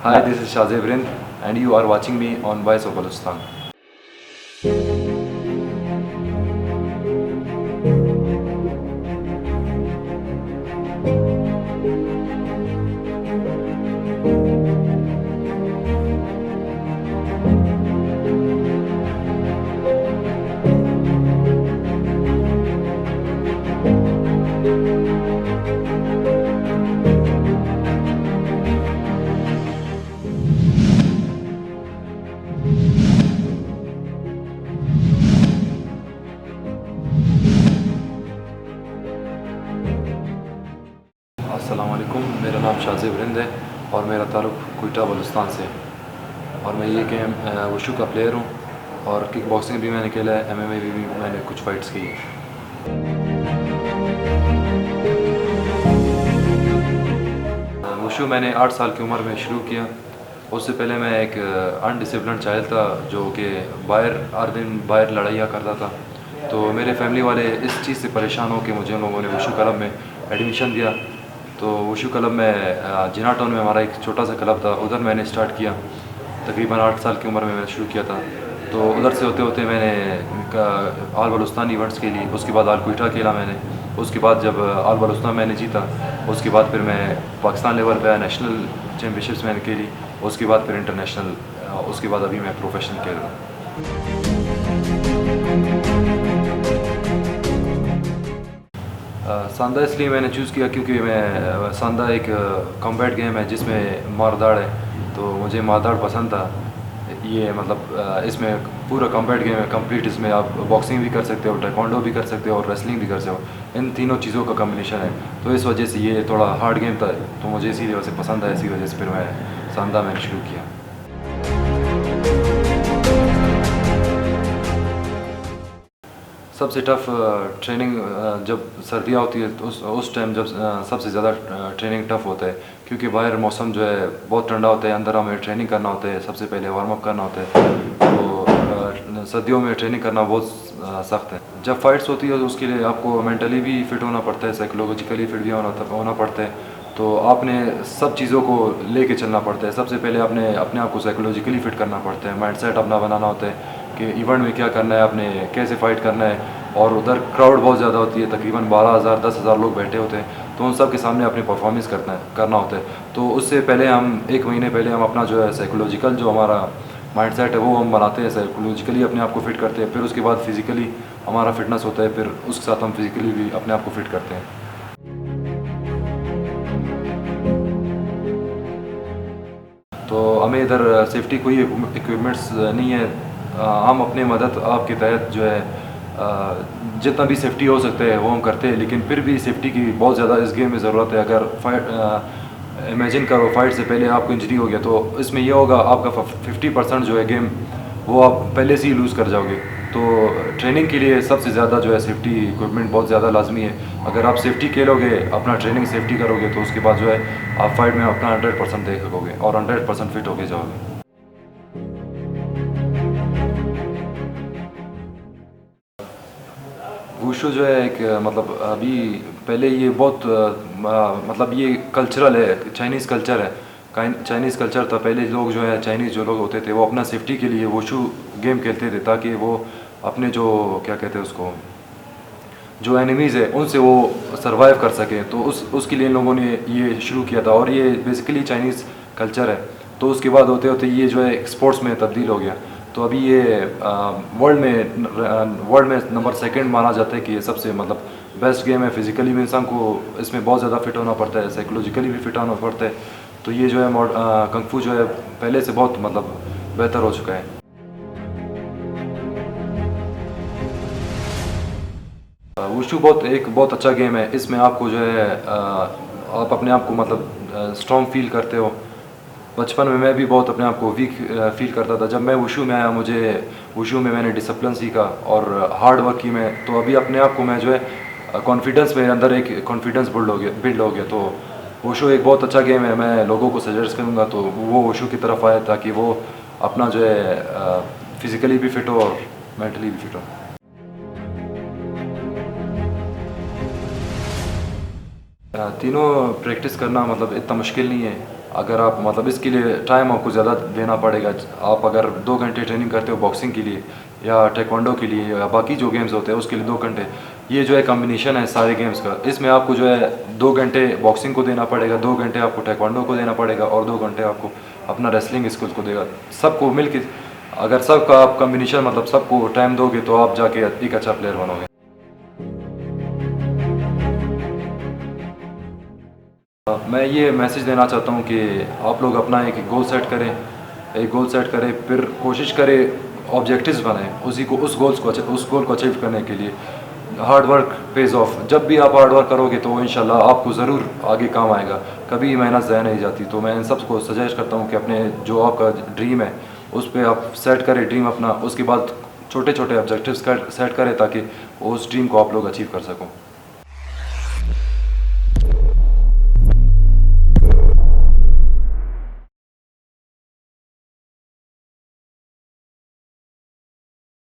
Hi, this is Shazib Rind, and you are watching me on Voice of Balochistan. अस्सलाम वालेकुम, मेरा नाम शाज़िब रिंद है और मेरा ताल्लुक़ क्वेटा बलूचिस्तान से है। और मैं ये गेम वुशु का प्लेयर हूँ और किक बॉक्सिंग भी मैंने खेला है, MMA भी मैंने कुछ फ़ाइट्स की है। वुशु मैंने 8 साल की उम्र में शुरू किया। उससे पहले मैं एक अनडिसिप्लिन चाइल्ड था जो कि हर दिन बाहर लड़ाइयाँ करता था। तो मेरे फैमिली वाले इस चीज़ से परेशान हो कि मुझे उन लोगों ने वुशु क्लब में एडमिशन दिया। तो वुशु क्लब में जिना टाउन में हमारा एक छोटा सा क्लब था, उधर मैंने स्टार्ट किया। तकरीबन 8 साल की उम्र में मैंने शुरू किया था। तो उधर से होते होते मैंने ऑल बलूचिस्तान इवेंट्स के लिए, उसके बाद ऑल क्वेटा खेला मैंने। उसके बाद जब ऑल बलूचिस्तान मैंने जीता, उसके बाद फिर मैं पाकिस्तान लेवल पे नेशनल चैम्पियनशिप्स मैंने खेली। उसके बाद फिर इंटरनेशनल, उसके बाद अभी मैं प्रोफेशनल खेल रहा हूँ। सांदा इसलिए मैंने चूज़ किया क्योंकि मैं सांदा एक कॉम्बैट गेम है जिसमें मारदाड़ है, तो मुझे मारदाड़ पसंद था। ये मतलब इसमें पूरा कॉम्बैट गेम है कंप्लीट। इसमें आप बॉक्सिंग भी कर सकते हो, टाइकोंडो भी कर सकते हो और रेसलिंग भी कर सकते हो। इन तीनों चीज़ों का कॉम्बिनेशन है, तो इस वजह से ये थोड़ा हार्ड गेम था, तो मुझे इसी वजह से पसंद है। इसी वजह से फिर मैं सांदा मैंने शुरू किया। सबसे टफ़ ट्रेनिंग जब सर्दियाँ होती है तो उस टाइम जब सबसे ज़्यादा ट्रेनिंग टफ़ होता है, क्योंकि बाहर मौसम जो है बहुत ठंडा होता है, अंदर हमें ट्रेनिंग करना होता है, सबसे पहले वार्म अप करना होता है। तो सर्दियों में ट्रेनिंग करना बहुत सख्त है। जब फाइट्स होती है तो उसके लिए आपको मेंटली भी फ़िट होना पड़ता है, साइकोलॉजिकली फिट भी होना पड़ता है। तो आपने सब चीज़ों को लेके चलना पड़ता है। सबसे पहले आपने अपने आप को साइकोलॉजिकली फ़िट करना पड़ता है, माइंडसेट अपना बनाना होता है कि इवेंट में क्या करना है, आपने कैसे फ़ाइट करना है। और उधर क्राउड बहुत ज़्यादा होती है, तकरीबन 12,000 10,000 लोग बैठे होते हैं, तो उन सब के सामने अपनी परफॉर्मेंस करना होता है। तो उससे पहले हम 1 महीने पहले हम अपना जो है साइकोलॉजिकल जो हमारा माइंडसेट है वो हम बनाते हैं, साइकोलॉजिकली अपने आप को फ़िट करते हैं। फिर उसके बाद फिज़िकली हमारा फिटनेस होता है, फिर उसके साथ हम फिज़िकली भी अपने आप को फ़िट करते हैं। तो हमें इधर सेफ्टी कोई इक्विपमेंट्स नहीं है। हम अपने मदद आपके तहत जो है जितना भी सेफ्टी हो सकता है वो हम करते हैं, लेकिन फिर भी सेफ्टी की बहुत ज़्यादा इस गेम में ज़रूरत है। अगर फाइट इमेजिन करो फाइट से पहले आपको इंजरी हो गया, तो इसमें यह होगा आपका 50% जो है गेम वो आप पहले से ही लूज़ कर जाओगे। तो ट्रेनिंग के लिए सबसे ज़्यादा जो है सेफ्टी इक्विपमेंट बहुत ज़्यादा लाजमी है। अगर आप सेफ्टी खेलोगे, अपना ट्रेनिंग सेफ्टी करोगे, तो उसके बाद जो है आप फाइट में अपना 100% दे सकोगे और 100% फिट होके जाओगे। वुशु जो है एक मतलब अभी पहले ये बहुत मतलब ये कल्चरल है, चाइनीज़ कल्चर है। चाइनीज़ कल्चर था। पहले लोग जो है चाइनीज़ जो लोग होते थे वो अपना सेफ्टी के लिए वुशु गेम खेलते थे, ताकि वो अपने जो क्या कहते हैं उसको, जो एनिमीज़ है उनसे वो सरवाइव कर सकें। तो उसके लिए इन लोगों ने ये शुरू किया था और ये बेसिकली चाइनीज़ कल्चर है। तो उसके बाद होते होते ये जो है स्पोर्ट्स में तब्दील हो गया। तो अभी ये वर्ल्ड में नंबर 2 माना जाता है कि ये सबसे मतलब बेस्ट गेम है। फिज़िकली भी इंसान को इसमें बहुत ज़्यादा फिट होना पड़ता है, साइकोलॉजिकली भी फिट होना पड़ता है। तो ये जो है कंग फू जो है पहले से बहुत मतलब बेहतर हो चुका है। वुशु बहुत अच्छा गेम है। इसमें आपको जो है आप अपने आप को मतलब स्ट्रॉन्ग फील करते हो। बचपन में मैं भी बहुत अपने आप को वीक फील करता था। जब मैं वुशु में आया, मुझे वुशु में मैंने डिसिप्लिन सीखा और हार्ड वर्क की मैं, तो अभी अपने आप को मैं जो है कॉन्फिडेंस, मेरे अंदर एक कॉन्फिडेंस बिल्ड हो गया। तो वुशु एक बहुत अच्छा गेम है। मैं लोगों को सजेस्ट करूँगा तो वो वुशु की तरफ आए, ताकि वो अपना जो है फिज़िकली भी फिट हो और मेंटली भी फिट हो। तीनों प्रैक्टिस करना मतलब इतना मुश्किल नहीं है। अगर आप मतलब इसके लिए टाइम आपको ज़्यादा देना पड़ेगा। आप अगर 2 घंटे ट्रेनिंग करते हो बॉक्सिंग के लिए या टेक्वांडो के लिए या बाकी जो गेम्स होते हैं उसके लिए 2 घंटे, ये जो है कॉम्बिनेशन है सारे गेम्स का, इसमें आपको जो है 2 घंटे बॉक्सिंग को देना पड़ेगा, 2 घंटे आपको टेक्वांडो को देना पड़ेगा और 2 घंटे आपको अपना रेसलिंग स्किल्स को देगा। सबको मिल के अगर सबका आप कॉम्बिनेशन मतलब सबको टाइम दोगे तो आप जाके एक अच्छा प्लेयर बनोगे। मैं ये मैसेज देना चाहता हूँ कि आप लोग अपना एक गोल सेट करें, एक गोल सेट करें, फिर कोशिश करें ऑब्जेक्टिव्स बनाएं उसी को, उस गोल को अचीव करने के लिए हार्ड वर्क पेज ऑफ। जब भी आप हार्ड वर्क करोगे तो इंशाल्लाह आपको ज़रूर आगे काम आएगा, कभी मेहनत ज़ाया नहीं जाती। तो मैं इन सबको सजेस्ट करता हूँ कि अपने जो आपका ड्रीम है उस पर आप सेट करें ड्रीम अपना, उसके बाद छोटे छोटे ऑब्जेक्टिव्स सेट करें ताकि उस ड्रीम को आप लोग अचीव कर सको।